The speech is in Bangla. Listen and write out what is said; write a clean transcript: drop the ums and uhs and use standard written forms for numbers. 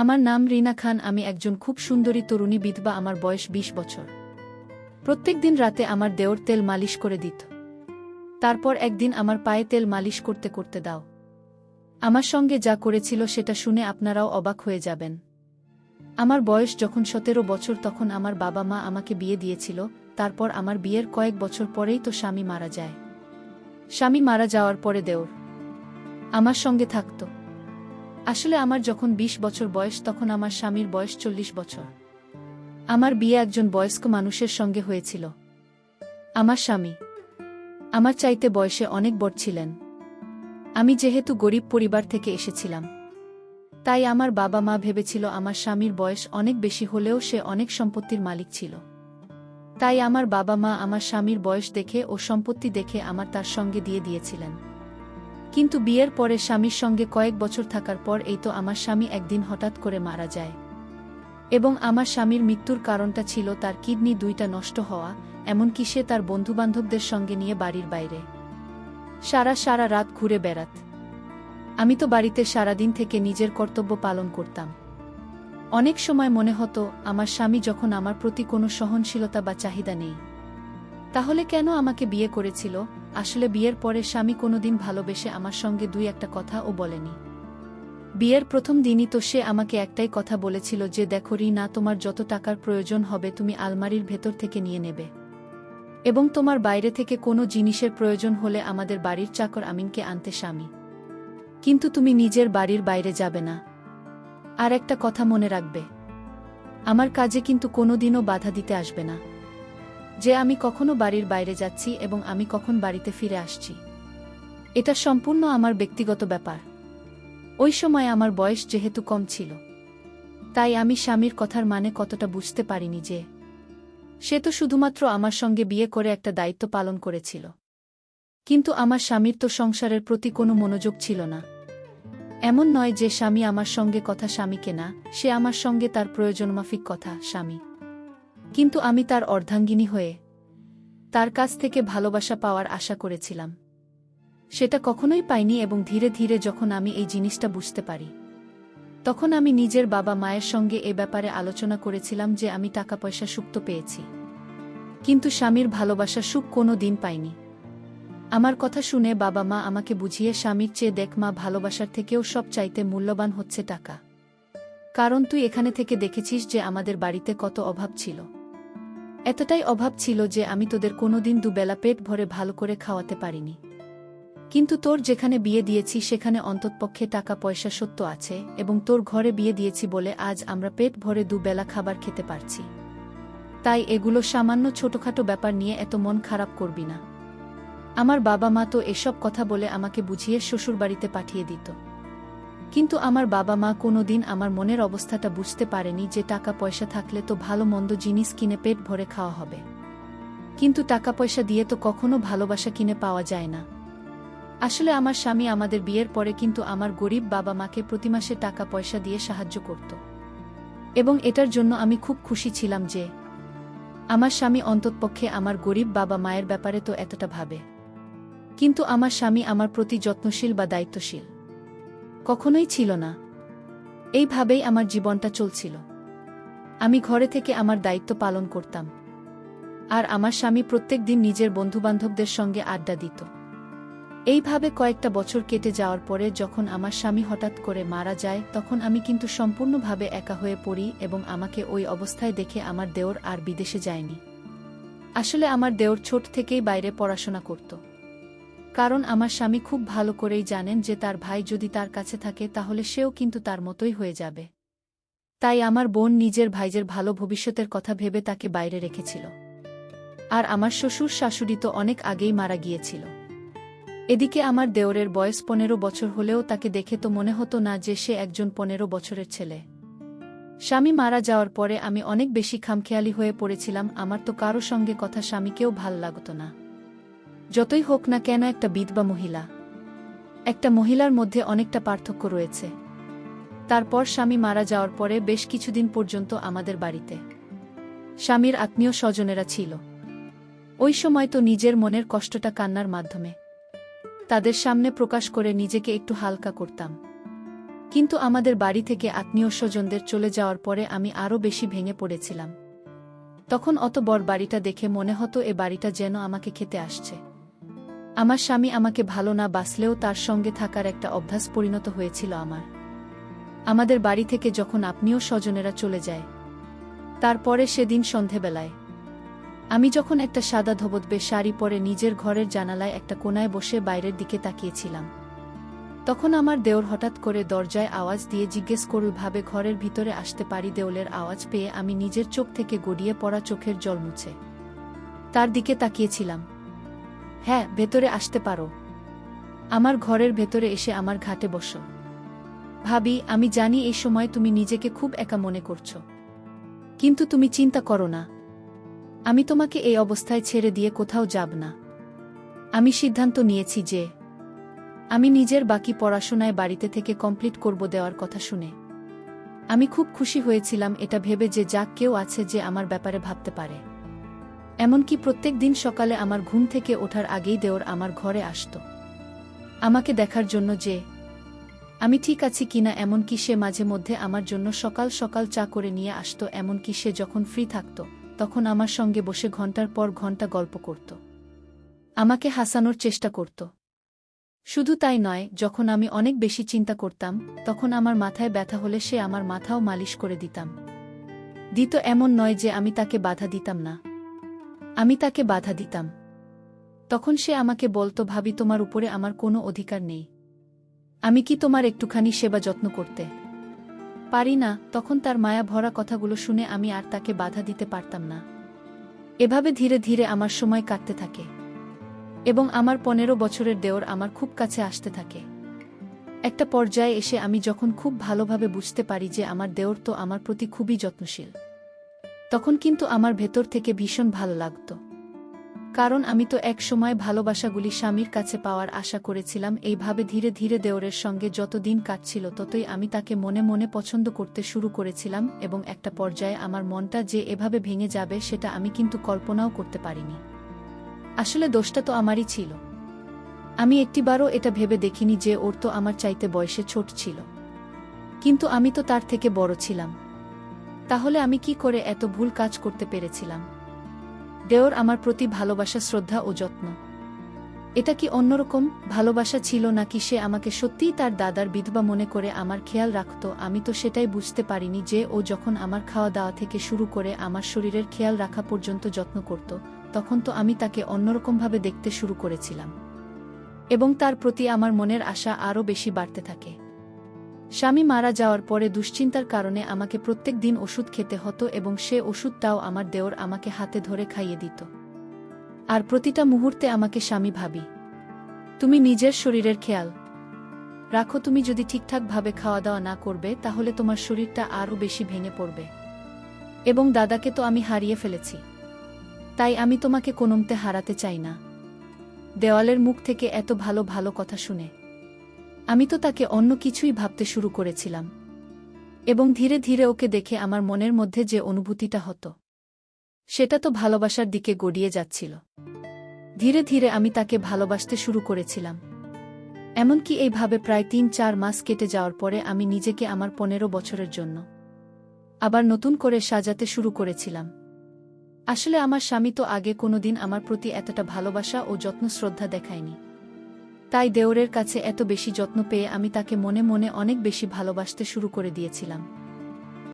আমার নাম রিনা খান। আমি একজন খুব সুন্দরী তরুণী বিধবা। আমার বয়স ২০ বছর। প্রত্যেক দিন রাতে আমার দেওর তেল মালিশ করে দিত। তারপর একদিন আমার পায়ে তেল মালিশ করতে করতে দাও আমার সঙ্গে যা করেছিল সেটা শুনে আপনারাও অবাক হয়ে যাবেন। আমার বয়স যখন ১৭ বছর তখন আমার বাবা মা আমাকে বিয়ে দিয়েছিল। তারপর আমার বিয়ের কয়েক বছর পরেই তো স্বামী মারা যায়। স্বামী মারা যাওয়ার পরে দেওর আমার সঙ্গে থাকত। আসলে আমার যখন ২০ বছর বয়স তখন আমার স্বামীর বয়স ৪০ বছর। আমার বিয়ে একজন বয়স্ক মানুষের সঙ্গে হয়েছিল। আমার স্বামী আমার চাইতে বয়সে অনেক বড় ছিলেন। আমি যেহেতু গরিব পরিবার থেকে এসেছিলাম, তাই আমার বাবা মা ভেবেছিল আমার স্বামীর বয়স অনেক বেশি হলেও সে অনেক সম্পত্তির মালিক ছিল। তাই আমার বাবা মা আমার স্বামীর বয়স দেখে ও সম্পত্তি দেখে আমার তার সঙ্গে দিয়ে দিয়েছিলেন। কিন্তু বিয়ের পরে স্বামীর সঙ্গে কয়েক বছর থাকার পর এই তো আমার স্বামী একদিন হঠাৎ করে মারা যায়। এবং আমার স্বামীর মৃত্যুর কারণটা ছিল তার কিডনি দুইটা নষ্ট হওয়া, এমনকি সে তার বন্ধুবান্ধবদের সঙ্গে নিয়ে বাড়ির বাইরে সারা রাত ঘুরে বেড়াত। আমি তো বাড়িতে সারাদিন থেকে নিজের কর্তব্য পালন করতাম। অনেক সময় মনে হতো আমার স্বামী যখন আমার প্রতি কোনো সহনশীলতা বা চাহিদা নেই, তাহলে কেন আমাকে বিয়ে করেছিল? আসলে বিয়ের পরে স্বামী কোনোদিন ভালোবেসে আমার সঙ্গে দুই একটা কথাও বলেনি। বিয়ের প্রথম দিনই তো সে আমাকে একটাই কথা বলেছিল যে, দেখো রিনা, তোমার যত টাকার প্রয়োজন হবে তুমি আলমারির ভেতর থেকে নিয়ে নেবে, এবং তোমার বাইরে থেকে কোনো জিনিসের প্রয়োজন হলে আমাদের বাড়ির চাকর আমিনকে আনতে স্বামী, কিন্তু তুমি নিজের বাড়ির বাইরে যাবে না। আর একটা কথা মনে রাখবে, আমার কাজে কিন্তু কোনোদিনও বাধা দিতে আসবে না, যে আমি কখনো বাড়ির বাইরে যাচ্ছি এবং আমি কখন বাড়িতে ফিরে আসছি এটা সম্পূর্ণ আমার ব্যক্তিগত ব্যাপার। ওই সময় আমার বয়স যেহেতু কম ছিল, তাই আমি স্বামীর কথার মানে কতটা বুঝতে পারিনি যে সে তো শুধুমাত্র আমার সঙ্গে বিয়ে করে একটা দায়িত্ব পালন করেছিল, কিন্তু আমার স্বামীর তো সংসারের প্রতি কোনো মনোযোগ ছিল না। এমন নয় যে স্বামী আমার সঙ্গে কথা স্বামীকে না, সে আমার সঙ্গে তার প্রয়োজনমাফিক কথা স্বামী, কিন্তু আমি তার অর্ধাঙ্গিনী হয়ে তার কাছ থেকে ভালোবাসা পাওয়ার আশা করেছিলাম। সেটা কখনোই পাইনি এবং ধীরে ধীরে যখন আমি এই জিনিসটা বুঝতে পারি, তখন আমি নিজের বাবা মায়ের সঙ্গে এ ব্যাপারে আলোচনা করেছিলাম যে আমি টাকা পয়সা সুখ তো পেয়েছি, কিন্তু স্বামীর ভালোবাসা সুখ কোনো দিন পাইনি। আমার কথা শুনে বাবা মা আমাকে বুঝিয়ে স্বামীর চেয়ে দেখ মা, ভালোবাসার থেকেও সব চাইতে মূল্যবান হচ্ছে টাকা। কারণ তুই এখানে থেকে দেখেছিস যে আমাদের বাড়িতে কত অভাব ছিল। এতটাই অভাব ছিল যে আমি তোদের কোনোদিন দুবেলা পেট ভরে ভালো করে খাওয়াতে পারিনি, কিন্তু তোর যেখানে বিয়ে দিয়েছি সেখানে অন্ততপক্ষে টাকা পয়সা সত্য আছে, এবং তোর ঘরে বিয়ে দিয়েছি বলে আজ আমরা পেট ভরে দুবেলা খাবার খেতে পারছি। তাই এগুলো সামান্য ছোটখাটো ব্যাপার নিয়ে এত মন খারাপ করবি না। আমার বাবা মা তো এসব কথা বলে আমাকে বুঝিয়ে শ্বশুরবাড়িতে পাঠিয়ে দিত, কিন্তু আমার বাবা মা কোনোদিন আমার মনের অবস্থাটা বুঝতে পারেনি যে টাকা পয়সা থাকলে তো ভালো মন্দ জিনিস কিনে পেট ভরে খাওয়া হবে, কিন্তু টাকা পয়সা দিয়ে তো কখনো ভালোবাসা কিনে পাওয়া যায় না। আসলে আমার স্বামী আমাদের বিয়ের পরে কিন্তু আমার গরিব বাবা মাকে প্রতি মাসে টাকা পয়সা দিয়ে সাহায্য করত, এবং এটার জন্য আমি খুব খুশি ছিলাম যে আমার স্বামী অন্ততপক্ষে আমার গরিব বাবা মায়ের ব্যাপারে তো এতটা ভাবে। কিন্তু আমার স্বামী আমার প্রতি যত্নশীল বা দায়িত্বশীল কখনোই ছিল না। এইভাবেই আমার জীবনটা চলছিল। আমি ঘরে থেকে আমার দায়িত্ব পালন করতাম, আর আমার স্বামী প্রত্যেক দিন নিজের বন্ধুবান্ধবদের সঙ্গে আড্ডা দিত। এইভাবে কয়েকটা বছর কেটে যাওয়ার পরে যখন আমার স্বামী হঠাৎ করে মারা যায়, তখন আমি কিন্তু সম্পূর্ণভাবে একা হয়ে পড়ি, এবং আমাকে ওই অবস্থায় দেখে আমার দেওর আর বিদেশে যায়নি। আসলে আমার দেওর ছোট থেকেই বাইরে পড়াশোনা করত, কারণ আমার স্বামী খুব ভালো করেই জানেন যে তার ভাই যদি তার কাছে থাকে তাহলে সেও কিন্তু তার মতোই হয়ে যাবে। তাই আমার বোন নিজের ভাইয়ের ভালো ভবিষ্যতের কথা ভেবে তাকে বাইরে রেখেছিল। আর আমার শ্বশুর শাশুড়ি তো অনেক আগেই মারা গিয়েছিল। এদিকে আমার দেওরের বয়স ১৫ বছর হলেও তাকে দেখে তো মনে হতো না যে সে একজন ১৫ বছরের ছেলে। স্বামী মারা যাওয়ার পরে আমি অনেক বেশি খামখেয়ালি হয়ে পড়েছিলাম। আমার তো কারো সঙ্গে কথা স্বামীকেও ভাল লাগত না। যতই হোক না কেন, একটা বিধবা মহিলা, একটা মহিলার মধ্যে অনেকটা পার্থক্য রয়েছে। তারপর স্বামী মারা যাওয়ার পরে বেশ কিছুদিন পর্যন্ত আমাদের বাড়িতে স্বামীর আত্মীয় স্বজনেরা ছিল। ওই সময় তো নিজের মনের কষ্টটা কান্নার মাধ্যমে তাদের সামনে প্রকাশ করে নিজেকে একটু হালকা করতাম। কিন্তু আমাদের বাড়ি থেকে আত্মীয় স্বজনদের চলে যাওয়ার পরে আমি আরও বেশি ভেঙে পড়েছিলাম। তখন অত বড় বাড়িটা দেখে মনে হতো এ বাড়িটা যেন আমাকে খেতে আসছে। আমার স্বামী আমাকে ভালো না বাসলেও তার সঙ্গে থাকার একটা অভ্যাস পরিণত হয়েছিল আমার। আমাদের বাড়ি থেকে যখন আত্মীয় স্বজনেরা চলে যায়, তারপরে সেদিন সন্ধেবেলায় আমি যখন একটা সাদা ধবধবে শাড়ি পরে নিজের ঘরের জানালায় একটা কোণায় বসে বাইরের দিকে তাকিয়েছিলাম, তখন আমার দেওর হঠাৎ করে দরজায় আওয়াজ দিয়ে জিজ্ঞেস করল ভাবে ঘরের ভিতরে আসতে পারি। দেওলের আওয়াজ পেয়ে আমি নিজের চোখ থেকে গড়িয়ে পড়া চোখের জল মুছে তার দিকে তাকিয়েছিলাম। হ্যাঁ, ভেতরে আসতে পারো। আমার ঘরের ভেতরে এসে আমার ঘাটে বসো। ভাবি, আমি জানি এই সময় তুমি নিজেকে খুব একা মনে করছো, কিন্তু তুমি চিন্তা করো না, আমি তোমাকে এই অবস্থায় ছেড়ে দিয়ে কোথাও যাব না। আমি সিদ্ধান্ত নিয়েছি যে আমি নিজের বাকি পড়াশোনায় বাড়িতে থেকে কমপ্লিট করব। দেওয়ার কথা শুনে আমি খুব খুশি হয়েছিলাম, এটা ভেবে যে যাক কেউ আছে যে আমার ব্যাপারে ভাবতে পারে। এমনকি প্রত্যেক দিন সকালে আমার ঘুম থেকে ওঠার আগেই দেওর আমার ঘরে আসত আমাকে দেখার জন্য যে আমি ঠিক আছি কিনা। এমনকি সে মাঝে মধ্যে আমার জন্য সকাল সকাল চা করে নিয়ে আসত। এমনকি সে যখন ফ্রি থাকত তখন আমার সঙ্গে বসে ঘন্টার পর ঘন্টা গল্প করত, আমাকে হাসানোর চেষ্টা করত। শুধু তাই নয়, যখন আমি অনেক বেশি চিন্তা করতাম তখন আমার মাথায় ব্যথা হলে সে আমার মাথাও মালিশ করে দিত। এমন নয় যে আমি তাকে বাধা দিতাম না, আমি তাকে বাধা দিতাম। তখন সে আমাকে বলতো, ভাবি, তোমার উপরে আমার কোনো অধিকার নেই, আমি কি তোমার একটুখানি সেবা যত্ন করতে পারি না? তখন তার মায়া ভরা কথাগুলো শুনে আমি আর তাকে বাধা দিতে পারতাম না। এভাবে ধীরে ধীরে আমার সময় কাটতে থাকে এবং আমার 15 বছরের দেওর আমার খুব কাছে আসতে থাকে। একটা পর্যায়ে এসে আমি যখন খুব ভালোভাবে বুঝতে পারি যে আমার দেওর তো আমার প্রতি খুবই যত্নশীল, তখন কিন্তু আমার ভেতর থেকে ভীষণ ভালো লাগত। কারণ আমি তো এক সময় ভালোবাসাগুলি স্বামীর কাছে পাওয়ার আশা করেছিলাম। এইভাবে ধীরে ধীরে দেওরের সঙ্গে যত দিন কাটছিল ততই আমি তাকে মনে মনে পছন্দ করতে শুরু করেছিলাম এবং একটা পর্যায়ে আমার মনটা যে এভাবে ভেঙে যাবে সেটা আমি কিন্তু কল্পনাও করতে পারিনি। আসলে দোষটা তো আমারই ছিল। আমি একটিবারও এটা ভেবে দেখিনি যে ওর তো আমার চাইতে বয়সে ছোট ছিল, কিন্তু আমি তো তার থেকে বড় ছিলাম। তাহলে আমি কি করে এত ভুল কাজ করতে পেরেছিলাম? দেওর আমার প্রতি ভালোবাসা, শ্রদ্ধা ও যত্ন, এটা কি অন্যরকম ভালোবাসা ছিল নাকি সে আমাকে সত্যিই তার দাদার বিধবা মনে করে আমার খেয়াল রাখত? আমি তো সেটাই বুঝতে পারিনি যে ও যখন আমার খাওয়া দাওয়া থেকে শুরু করে আমার শরীরের খেয়াল রাখা পর্যন্ত যত্ন করত, তখন তো আমি তাকে অন্যরকমভাবে দেখতে শুরু করেছিলাম এবং তার প্রতি আমার মনের আশা আরও বেশি বাড়তে থাকে। স্বামী মারা যাওয়ার পরে দুশ্চিন্তার কারণে আমাকে প্রত্যেক দিন ওষুধ খেতে হতো এবং সে ওষুধটাও আমার দেওর আমাকে হাতে ধরে খাইয়ে দিত। আর প্রতিটা মুহূর্তে আমাকে, স্বামী, ভাবি, তুমি নিজের শরীরের খেয়াল রাখো, তুমি যদি ঠিকঠাকভাবে খাওয়া দাওয়া না করবে তাহলে তোমার শরীরটা আরও বেশি ভেঙে পড়বে। এবং দাদাকে তো আমি হারিয়ে ফেলেছি, তাই আমি তোমাকে কোনোমতে হারাতে চাই না। দেওয়ালের মুখ থেকে এত ভালো ভালো কথা শুনে আমি তো তাকে অন্য কিছুই ভাবতে শুরু করেছিলাম এবং ধীরে ধীরে ওকে দেখে আমার মনের মধ্যে যে অনুভূতিটা হতো সেটা তো ভালোবাসার দিকে গড়িয়ে যাচ্ছিল। ধীরে ধীরে আমি তাকে ভালোবাসতে শুরু করেছিলাম। এমনকি এইভাবে প্রায় 3-4 মাস কেটে যাওয়ার পরে আমি নিজেকে আমার 15 বছরের জন্য আবার নতুন করে সাজাতে শুরু করেছিলাম। আসলে আমার স্বামী তো আগে কোনোদিন আমার প্রতি এতটা ভালোবাসা ও যত্ন শ্রদ্ধা দেখায়নি, তাই দেওরের কাছে এত বেশি যত্ন পেয়ে আমি তাকে মনে মনে অনেক বেশি ভালোবাসতে শুরু করে দিয়েছিলাম।